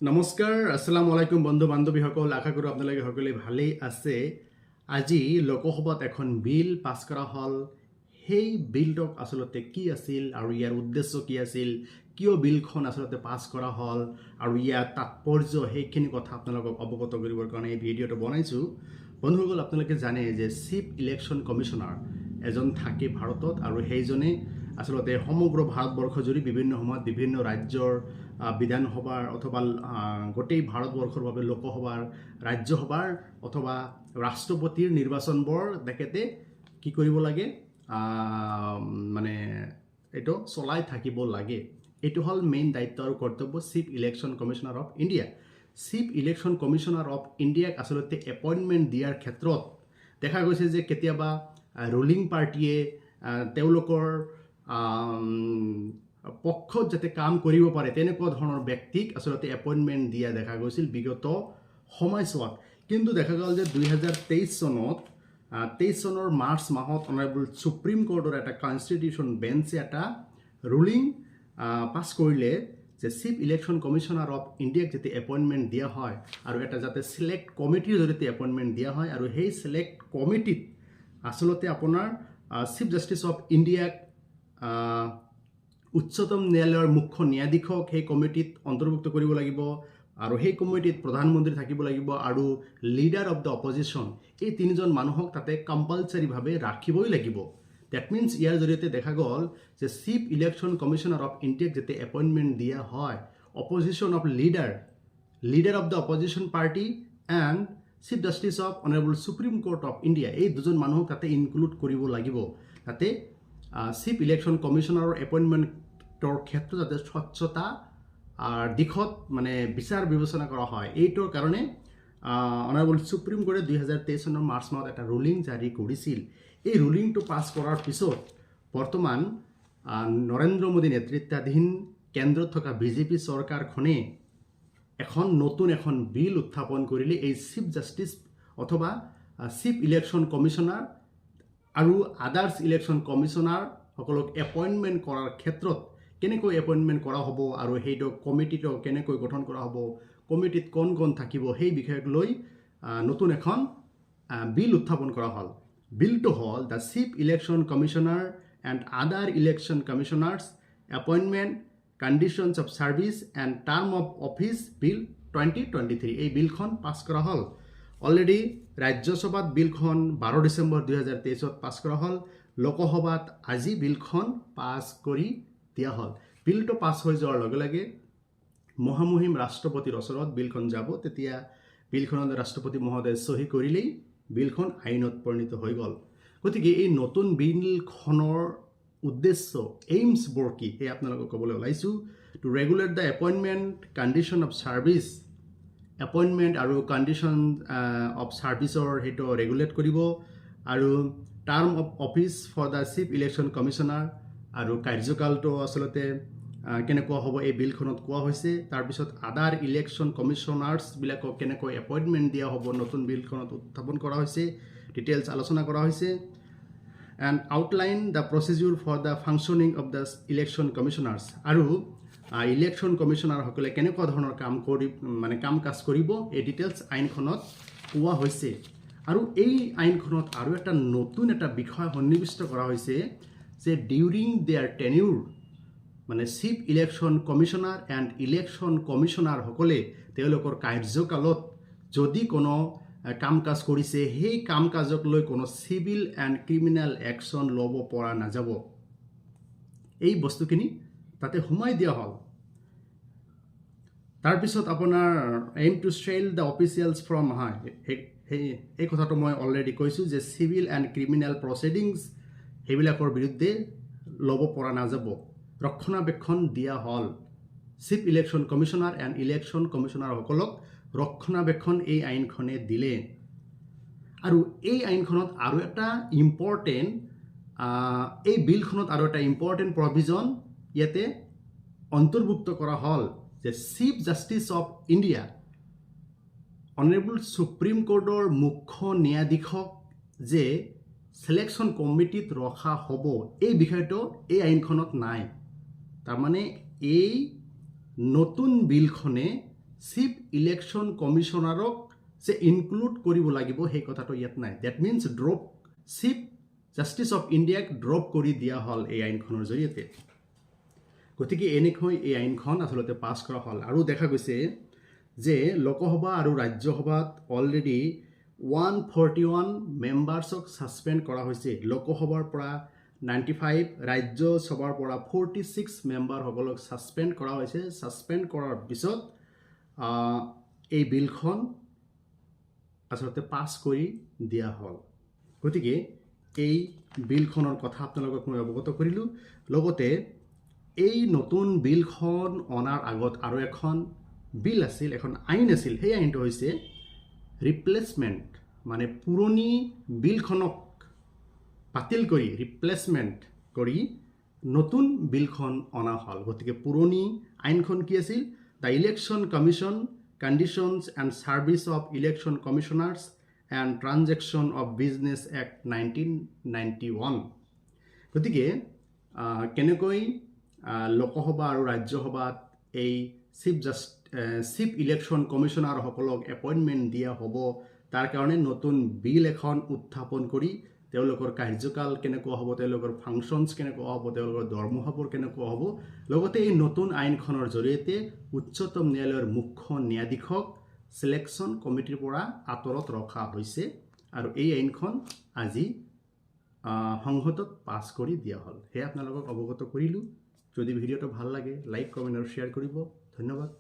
নমস্কাৰ, আসসালামু আলাইকুম বন্ধু বান্ধৱীসকল। আশা কৰোঁ আপোনালোকে সকলোৱে ভালেই আছে। আজি লোকসভাত এখন বিল পাছ কৰা হ'ল। সেই বিলটোক আচলতে কি আছিল আৰু ইয়াৰ উদ্দেশ্য কি আছিল, কিয় বিলখন আচলতে পাছ কৰা হ'ল আৰু ইয়াৰ তাৎপৰ্য, সেইখিনি কথা আপোনালোকক অৱগত কৰিবৰ কাৰণে এই ভিডিঅ'টো বনাইছোঁ। বন্ধুসকল, আপোনালোকে জানে যে চিফ ইলেকশ্যন কমিশ্যনাৰ এজন থাকে ভাৰতত, আৰু সেইজনে আচলতে সমগ্ৰ ভাৰতবৰ্ষ জুৰি বিভিন্ন সময়ত বিভিন্ন ৰাজ্যৰ বিধানসভাৰ অথবা গোটেই ভাৰতবৰ্ষৰ বাবে লোকসভাৰ, ৰাজ্যসভাৰ অথবা ৰাষ্ট্ৰপতিৰ নিৰ্বাচনবোৰ তেখেতে কি কৰিব লাগে, মানে এইটো চলাই থাকিব লাগে। এইটো হ'ল মেইন দায়িত্ব আৰু কৰ্তব্য chief election commissioner of India. Chief election commissioner of ইণ্ডিয়াক আচলতে এপইণ্টমেণ্ট দিয়াৰ ক্ষেত্ৰত দেখা গৈছে যে কেতিয়াবা ৰুলিং পাৰ্টীয়ে তেওঁলোকৰ পক্ষত যাতে কাম কৰিব পাৰে তেনেকুৱা ধৰণৰ ব্যক্তিক আচলতে এপইণ্টমেণ্ট দিয়া দেখা গৈছিল বিগত সময়ছোৱাত। কিন্তু দেখা গ'ল যে 2023 চনৰ মাৰ্চ মাহত অনাৰেবল সুপ্ৰিম কোৰ্টৰ এটা কনষ্টিটিউশ্যন বেঞ্চে এটা ৰুলিং পাছ কৰিলে যে চিফ ইলেকশ্যন কমিশ্যনাৰ অফ ইণ্ডিয়াক যাতে এপইণ্টমেণ্ট দিয়া হয় আৰু এটা যাতে চিলেক্ট কমিটিৰ জৰিয়তে এপইণ্টমেণ্ট দিয়া হয়, আৰু সেই চিলেক্ট কমিটিত আচলতে আপোনাৰ চিফ জাষ্টিছ অফ ইণ্ডিয়াক উচ্চতম ন্যায়ালয়ৰ মুখ্য ন্যায়াধীশক সেই কমিটিত অন্তৰ্ভুক্ত কৰিব লাগিব, আৰু সেই কমিটিত প্ৰধানমন্ত্ৰী থাকিব লাগিব আৰু লিডাৰ অফ দ্য অপজিশ্যন, এই তিনিজন মানুহক তাতে কম্পালচাৰীভাৱে ৰাখিবই লাগিব। ডেট মিনছ ইয়াৰ জৰিয়তে দেখা গ'ল যে চিফ ইলেকশ্যন কমিশ্যনাৰ অফ ইণ্ডিয়াক যেতিয়া এপইণ্টমেণ্ট দিয়া হয়, opposition of leader of the opposition party and chief justice of honourable supreme court of India, এই দুজন মানুহক তাতে ইনক্লুড কৰিব লাগিব। তাতে চিফ ইলেকশ্যন কমিশ্যনাৰৰ এপইণ্টমেণ্টৰ ক্ষেত্ৰত যাতে স্বচ্ছতা দিশত মানে বিচাৰ বিবেচনা কৰা হয়, এইটোৰ কাৰণে অনাৰেবল সুপ্ৰিম কোৰ্টে 2023 চনৰ মাৰ্চ মাহত এটা ৰুলিং জাৰি কৰিছিল। এই ৰুলিংটো পাছ কৰাৰ পিছত বৰ্তমান নৰেন্দ্ৰ মোদী নেতৃত্বাধীন কেন্দ্ৰত থকা বিজেপি চৰকাৰখনে নতুন এখন বিল উত্থাপন কৰিলে এই চিফ জাষ্টিছ অথবা চিফ ইলেকশ্যন কমিশ্যনাৰ আৰু আদাৰ্ছ ইলেকশ্যন কমিশ্যনাৰসকলক এপইণ্টমেণ্ট কৰাৰ ক্ষেত্ৰত কেনেকৈ এপইণ্টমেণ্ট কৰা হ'ব আৰু সেইটো কমিটিটো কেনেকৈ গঠন কৰা হ'ব, কমিটিত কোন কোন থাকিব, সেই বিষয়ক লৈ নতুন এখন বিল উত্থাপন কৰা হ'ল। বিলটো হ'ল the chief election commissioner and other election commissioners appointment conditions of service and term of office bill 2023। এই বিলখন পাছ কৰা হ'ল। অলৰেডি ৰাজ্যসভাত বিলখন 12 ডিচেম্বৰ 2023 পাছ কৰা হ'ল। লোকসভাত আজি বিলখন পাছ কৰি দিয়া হ'ল। বিলটো পাছ হৈ যোৱাৰ লগে লগে মহামহিম ৰাষ্ট্ৰপতিৰ ওচৰত বিলখন যাব। তেতিয়া বিলখনত ৰাষ্ট্ৰপতি মহোদয়ে চহী কৰিলেই বিলখন আইনত পৰিণত হৈ গ'ল। গতিকে এই নতুন বিলখনৰ উদ্দেশ্য, এইমছবোৰ কি, সেই আপোনালোকক ক'বলৈ ওলাইছোঁ। To regulate the appointment condition of service, appointment আৰু কণ্ডিশ্যন অফ ছাৰ্ভিচৰ সেইটো ৰেগুলেট কৰিব, আৰু term of office for the chief election commissioner, আৰু কাৰ্যকালটো আচলতে কেনেকুৱা হ'ব এই বিলখনত কোৱা হৈছে। তাৰপিছত আদাৰ ইলেকশ্যন কমিশ্যনাৰ্ছবিলাকক কেনেকৈ এপইণ্টমেণ্ট দিয়া হ'ব নতুন বিলখনত উত্থাপন কৰা হৈছে, ডিটেইলছ আলোচনা কৰা হৈছে। And outline the procedure for the functioning of the election commissioners, আৰু ইলেকশ্যন কমিশ্যনাৰসকলে কেনেকুৱা ধৰণৰ কাম কাজ কৰিব, এই ডিটেইলছ আইনখনত কোৱা হৈছে। আৰু এই আইনখনত আৰু এটা নতুন বিষয় সন্নিৱিষ্ট কৰা হৈছে যে ডিউৰিং দেয়াৰ টেনিউৰ, মানে chief election commissioner and election কমিশ্যনাৰসকলে তেওঁলোকৰ কাৰ্যকালত যদি কোনো কাম কাজ কৰিছে, সেই কাম কাজক লৈ কোনো চিভিল এণ্ড ক্ৰিমিনেল একশ্যন ল'ব পৰা নাযাব। এই বস্তুখিনি তাতে সোমাই দিয়া হ'ল। তাৰপিছত আপোনাৰ aim to shell the officials from, সেই কথাটো মই অলৰেডি কৈছোঁ যে চিভিল এণ্ড ক্ৰিমিনেল প্ৰচিডিংছ সেইবিলাকৰ বিৰুদ্ধে ল'ব পৰা নাযাব, ৰক্ষণাবেক্ষণ দিয়া হ'ল। Chief election commissioner and election কমিশ্যনাৰসকলক ৰক্ষণাবেক্ষণ এই আইনখনে দিলে। আৰু এই আইনখনত আৰু এটা ইম্পৰ্টেণ্ট, এই বিলখনত আৰু এটা ইম্পৰ্টেণ্ট প্ৰভিজন ইয়াতে অন্তৰ্ভুক্ত কৰা হ'ল যে chief justice of India, honourable supreme কোৰ্টৰ মুখ্য ন্যায়াধীশক যে সিলেকশ্যন কমিটিত ৰখা হ'ব, এই বিষয়টো এই আইনখনত নাই। তাৰমানে এই নতুন বিলখনে চিফ ইলেকশ্যন কমিশ্যনাৰক যে ইনক্লুড কৰিব লাগিব সেই কথাটো ইয়াত নাই। That means drop chief justice of ইণ্ডিয়াক ড্ৰপ কৰি দিয়া হ'ল এই আইনখনৰ জৰিয়তে। গতিকে এনেকৈ এই আইনখন আচলতে পাছ কৰা হ'ল। আৰু দেখা গৈছে যে লোকসভা আৰু ৰাজ্যসভাত অলৰেডি 141 মেম্বাৰ্ছক ছাছপেণ্ড কৰা হৈছে। লোকসভাৰ পৰা 95, ৰাজ্যসভাৰ পৰা 46 মেম্বাৰসকলক ছাছপেণ্ড কৰা হৈছে। ছাছপেণ্ড কৰাৰ পিছত এই বিলখন আচলতে পাছ কৰি দিয়া হ'ল। গতিকে এই বিলখনৰ কথা আপোনালোকক মই অৱগত কৰিলোঁ। লগতে এই নতুন বিলখন অনাৰ আগত আৰু এখন বিল আছিল, এখন আইন আছিল। সেই আইনটো হৈছে ৰিপ্লেচমেণ্ট, মানে পুৰণি বিলখনক বাতিল কৰি ৰিপ্লেচমেণ্ট কৰি নতুন বিলখন অনা হ'ল। গতিকে পুৰণি আইনখন কি আছিল? The election commission conditions and service of election commissioners and transaction of business act 1991। গতিকে কেনেকৈ লোকসভা আৰু ৰাজ্যসভাত এই চিফ ইলেকশ্যন কমিশ্যনাৰসকলক এপইণ্টমেণ্ট দিয়া হ'ব, তাৰ কাৰণে নতুন বিল এখন উত্থাপন কৰি তেওঁলোকৰ কাৰ্যকাল কেনেকুৱা হ'ব, তেওঁলোকৰ ফাংচনছ কেনেকুৱা হ'ব, তেওঁলোকৰ দৰমহাবোৰ কেনেকুৱা হ'ব, লগতে এই নতুন আইনখনৰ জৰিয়তে উচ্চতম ন্যায়ালয়ৰ মুখ্য ন্যায়াধীশক চিলেকশ্যন কমিটিৰ পৰা আঁতৰত ৰখা হৈছে। আৰু এই আইনখন আজি সংসদত পাছ কৰি দিয়া হ'ল। সেয়া আপোনালোকক অৱগত কৰিলোঁ। যদি ভিডিঅ'টো ভাল লাগে লাইক, কমেণ্ট আৰু শ্বেয়াৰ কৰিব। ধন্যবাদ।